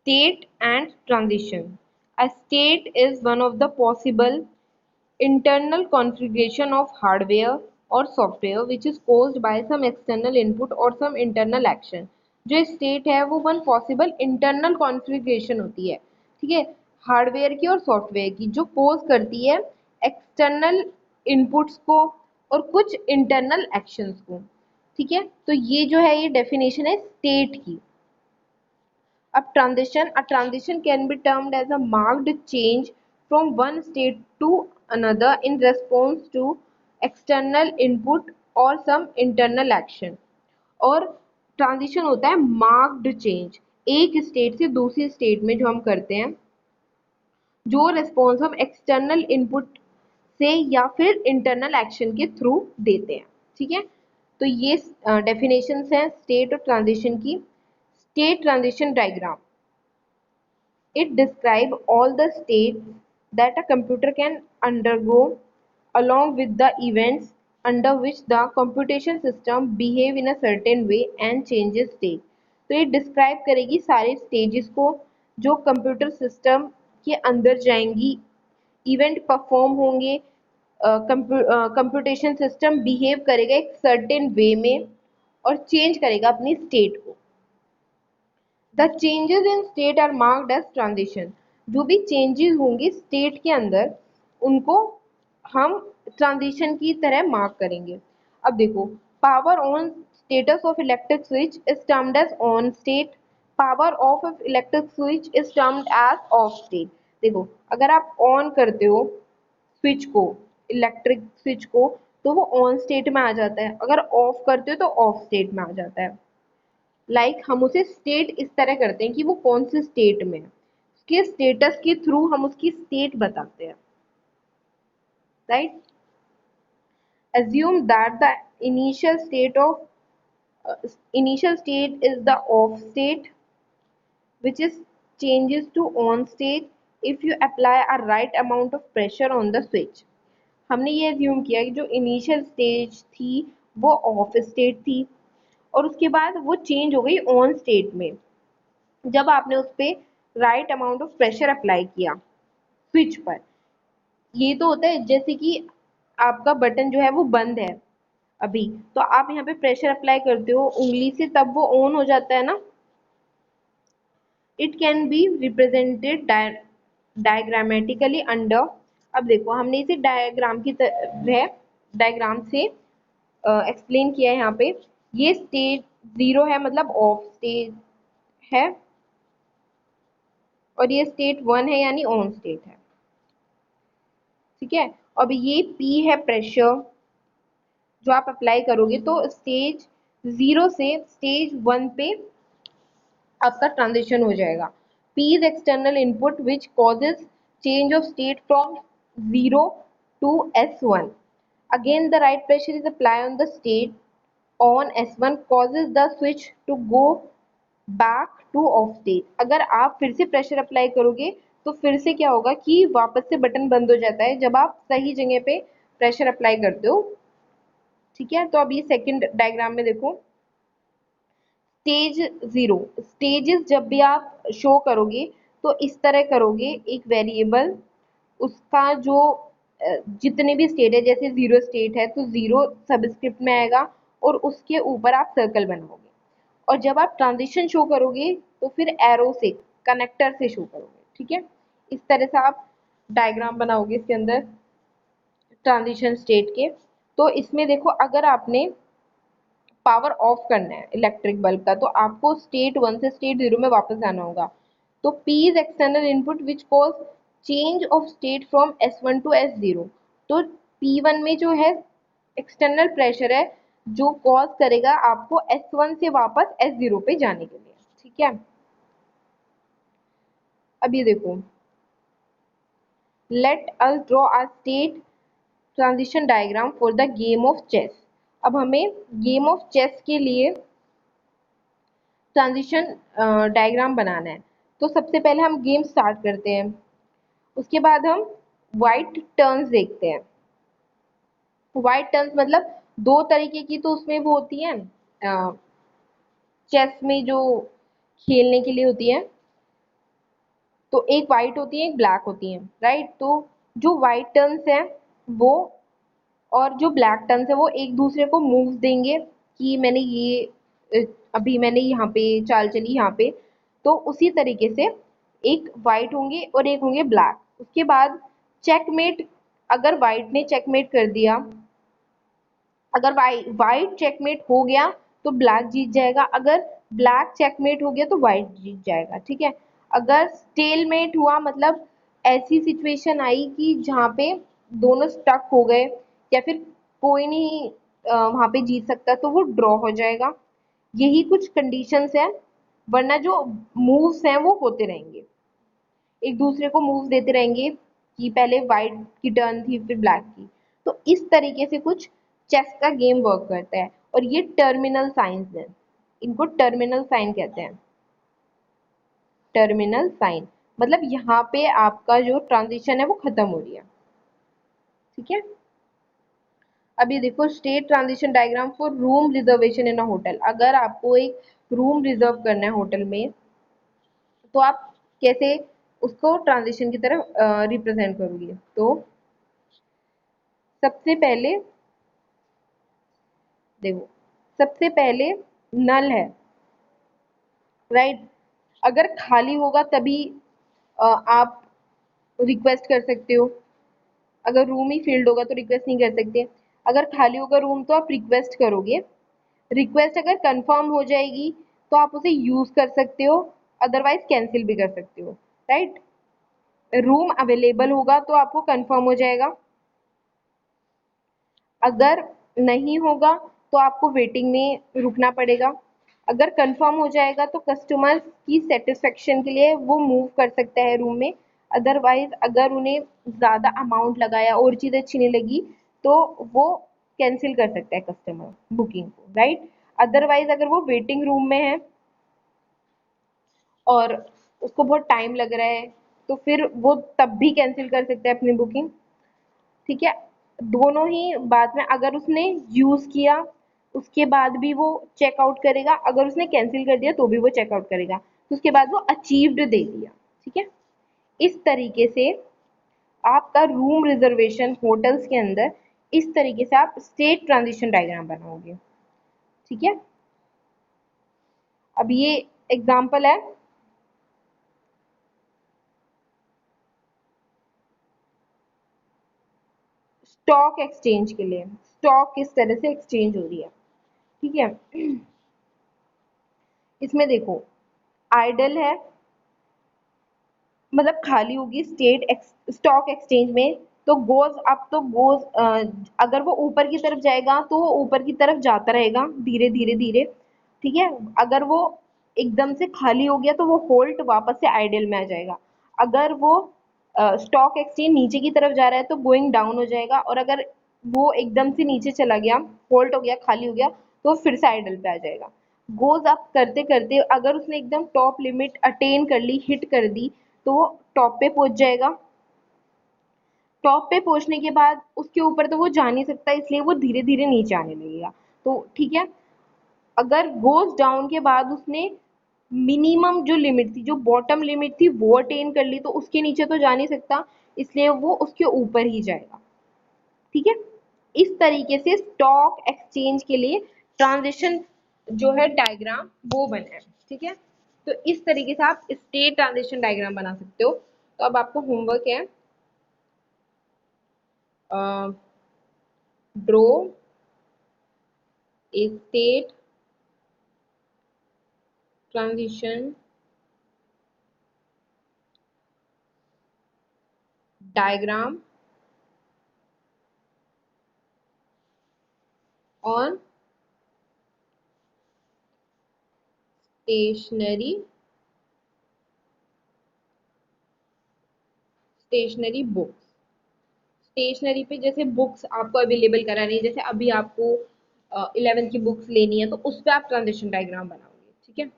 State and transition. A state is one of the possible internal configuration of hardware or software which is caused by some external input or some internal action. जो state है वो one possible internal configuration होती है, ठीक है, hardware की और software की, जो कोज करती है एक्सटर्नल इनपुट्स को और कुछ इंटरनल एक्शंस को, ठीक है। तो ये जो है ये डेफिनेशन है स्टेट की। अब transition, a transition can be termed as a marked change from one state to another in response to external input or some internal action। और ट्रांजिशन होता है मार्क्ड चेंज, एक स्टेट से दूसरी स्टेट में जो हम करते हैं, जो रिस्पॉन्स हम एक्सटर्नल इनपुट से या फिर इंटरनल एक्शन के थ्रू देते हैं, ठीक है। तो ये डेफिनेशंस हैं स्टेट और ट्रांजिशन की। State transition diagram, it describes all the states that a computer can undergo along with the events under which the computation system behave in a certain way and changes state। तो ये describe करेगी सारे stages को जो computer system के अंदर जाएंगी, event perform होंगे, कंप्यूटेशन सिस्टम बिहेव करेगा एक सर्टेन वे में और चेंज करेगा अपनी स्टेट को। The changes in state are marked as transition. जो भी चेंजेस होंगे स्टेट के अंदर उनको हम ट्रांजिशन की तरह मार्क करेंगे। अब देखो, power on status of electric switch is termed as on state, power off electric switch is termed as off state. देखो, अगर आप ऑन करते हो स्विच को, इलेक्ट्रिक स्विच को, तो वो ऑन स्टेट में आ जाता है, अगर ऑफ करते हो तो ऑफ स्टेट में आ जाता है। हम उसे स्टेट इस तरह करते हैं कि वो कौन सी स्टेट में है, उसके स्टेटस के थ्रू हम उसकी स्टेट बताते हैं, right. assume that the initial state is the off state which is changes to on state if you apply a right amount of pressure on the switch। हमने ये assume किया कि जो इनिशियल स्टेज थी वो of state थी और उसके बाद वो चेंज हो गई ऑन स्टेट में जब आपने उस पर right amount of pressure apply किया स्विच पर। ये तो होता है जैसे कि आपका बटन जो है वो बंद है अभी, तो आप यहाँ पे प्रेशर अप्लाई करते हो उंगली से, तब वो ऑन हो जाता है ना। It can be represented diagrammatically under. अब देखो, हमने इसे डायग्राम की तरह डायग्राम से एक्सप्लेन किया है यहाँ पे। ये स्टेज 0 है मतलब ऑफ स्टेज है, और ये स्टेट 1 है यानी ऑन स्टेट है, ठीक है। अब ये P है प्रेशर जो आप अप्लाई करोगे, तो स्टेज 0 से स्टेज 1 पे आपका ट्रांजिशन हो जाएगा। P is external input which causes change of state from 0 to S1। Again the right pressure is apply on the state on S1 causes the switch to go back to off state। अगर आप फिर से pressure apply करोगे तो फिर से क्या होगा कि वापस से बटन बंद हो जाता है जब आप सही जगह पे प्रेशर अप्लाई करते हो, ठीक है। तो अब ये सेकंड डायग्राम में देखो, स्टेज 0 स्टेजेस जब भी आप शो करोगे तो इस तरह करोगे, एक वेरिएबल उसका जो जितने भी स्टेट है, जैसे 0 स्टेट है तो 0 सबस्क्रिप्ट में आएगा और उसके ऊपर आप सर्कल बनाओगे, और जब आप ट्रांजिशन शो करोगे तो फिर एरो से कनेक्टर से शो करोगे, ठीक है। इस तरह से आप डायग्राम बनाओगे इसके अंदर ट्रांजिशन स्टेट के। तो इसमें देखो, अगर आपने पावर ऑफ करना है इलेक्ट्रिक बल्ब का तो आपको स्टेट 1 से स्टेट 0 में वापस आना होगा। तो P is external input which cause change of state from S1 to S0। तो P1 में जो है एक्सटर्नल प्रेशर है जो कॉज करेगा आपको S1 से वापस S0 पे जाने के लिए, ठीक है। अब ये देखो, let us draw a state transition diagram for the game of chess. अब हमें गेम ऑफ चेस के लिए ट्रांजिशन डायग्राम बनाना है। तो सबसे पहले हम गेम स्टार्ट करते हैं, उसके बाद हम वाइट टर्न्स देखते हैं। वाइट टर्न्स मतलब दो तरीके की तो उसमें वो होती हैं चेस में जो खेलने के लिए होती है। तो एक वाइट होती है, एक ब्लैक होती है, राइट। तो जो वाइट टर्न्स हैं वो और जो ब्लैक टर्न्स है वो एक दूसरे को मूव देंगे कि मैंने ये अभी मैंने यहाँ पे चाल चली यहाँ पे। तो उसी तरीके से एक वाइट होंगे और एक होंगे ब्लैक। उसके बाद चेकमेट, अगर वाइट ने चेकमेट कर दिया, अगर वाइट चेकमेट हो गया तो ब्लैक जीत जाएगा, अगर ब्लैक चेकमेट हो गया तो वाइट जीत जाएगा, ठीक है। अगर स्टेलमेट हुआ मतलब ऐसी सिचुएशन आई कि जहाँ पे दोनों स्टक हो गए या फिर कोई नहीं वहां पे जीत सकता, तो वो ड्रॉ हो जाएगा। यही कुछ कंडीशंस हैं, वरना जो मूव्स हैं वो होते रहेंगे, एक दूसरे को मूव देते रहेंगे कि पहले वाइट की टर्न थी फिर ब्लैक की। तो इस तरीके से कुछ चेस का गेम वर्क करता है, और ये टर्मिनल साइंस है, इनको टर्मिनल साइन कहते हैं। टर्मिनल साइन मतलब यहाँ पे आपका जो ट्रांजिशन है वो खत्म हो रही है, ठीक है। अभी देखो, state transition diagram for room reservation in a hotel. अगर आपको एक रूम रिजर्व करना है होटल में, तो आप कैसे उसको ट्रांजिशन की तरफ रिप्रेजेंट करोगे। तो सबसे पहले देखो, सबसे पहले नल है, राइट। अगर खाली होगा तभी आप रिक्वेस्ट कर सकते हो। अगर रूम ही फील्ड होगा तो रिक्वेस्ट नहीं कर सकते। अगर खाली होगा रूम तो आप रिक्वेस्ट करोगे। रिक्वेस्ट अगर कंफर्म हो जाएगी तो आप उसे यूज कर सकते हो, अदरवाइज कैंसिल भी कर सकते हो, राइट। रूम अवेलेबल होगा तो आपको कंफर्म हो जाएगा, अगर नहीं होगा तो आपको वेटिंग में रुकना पड़ेगा। अगर कंफर्म हो जाएगा तो कस्टमर की सेटिस्फेक्शन के लिए वो मूव कर सकता है रूम में। अदरवाइज अगर उन्हें ज़्यादा अमाउंट लगाया और चीज़ अच्छी नहीं लगी तो वो कैंसिल कर सकता है कस्टमर बुकिंग को, राइट। अदरवाइज अगर वो वेटिंग रूम में है और उसको बहुत टाइम लग रहा है तो फिर वो तब भी कैंसिल कर सकता है अपनी बुकिंग, ठीक है। दोनों ही बाद में अगर उसने यूज किया उसके बाद भी वो चेकआउट करेगा, अगर उसने कैंसिल कर दिया तो भी वो चेकआउट करेगा, तो उसके बाद वो अचीव्ड दे दिया, ठीक है। इस तरीके से आपका रूम रिजर्वेशन होटल्स के अंदर, इस तरीके से आप स्टेट ट्रांजिशन डायग्राम बनाओगे, ठीक है। अब ये एग्जाम्पल है, स्टॉक एक्सचेंज के लिए। स्टॉक किस तरह से एक्सचेंज हो रही है, ठीक है। इसमें देखो, आइडल है मतलब खाली होगी स्टेट स्टॉक एक्सचेंज में, तो गोज अप तो गोज, अगर वो ऊपर की तरफ जाएगा तो वो ऊपर की तरफ जाता रहेगा धीरे धीरे धीरे, ठीक है। अगर वो एकदम से खाली हो गया तो वो होल्ट वापस से आइडल में आ जाएगा। अगर वो स्टॉक एक्सचेंज नीचे की तरफ जा रहा है तो गोइंग डाउन हो जाएगा, और अगर वो एकदम से नीचे चला गया, होल्ट हो गया, खाली हो गया, तो फिर से आइडल पे आ जाएगा। गोज अप करते करते अगर उसने एकदम टॉप लिमिट अटेन कर ली, हिट कर दी, तो वो टॉप पे पहुंच जाएगा। टॉप पे पहुंचने के बाद उसके ऊपर तो वो जा नहीं सकता, इसलिए वो धीरे धीरे नीचे आने लगेगा, तो ठीक है। अगर गोज डाउन के बाद उसने मिनिमम जो लिमिट थी, जो बॉटम लिमिट थी वो अटेन कर ली, तो उसके नीचे तो जा नहीं सकता, इसलिए वो उसके ऊपर ही जाएगा, ठीक है। इस तरीके से स्टॉक एक्सचेंज के लिए ट्रांजिशन जो है डायग्राम वो बना है, ठीक है। तो इस तरीके से आप स्टेट ट्रांजिशन डायग्राम बना सकते हो। तो अब आपको होमवर्क है, draw a state transition diagram on stationery stationery books. Stationery पे जैसे बुक्स आपको अवेलेबल करानी है, जैसे अभी आपको 11th की बुक्स लेनी है तो उस पर आप ट्रांजिशन डायग्राम बनाओगे, ठीक है।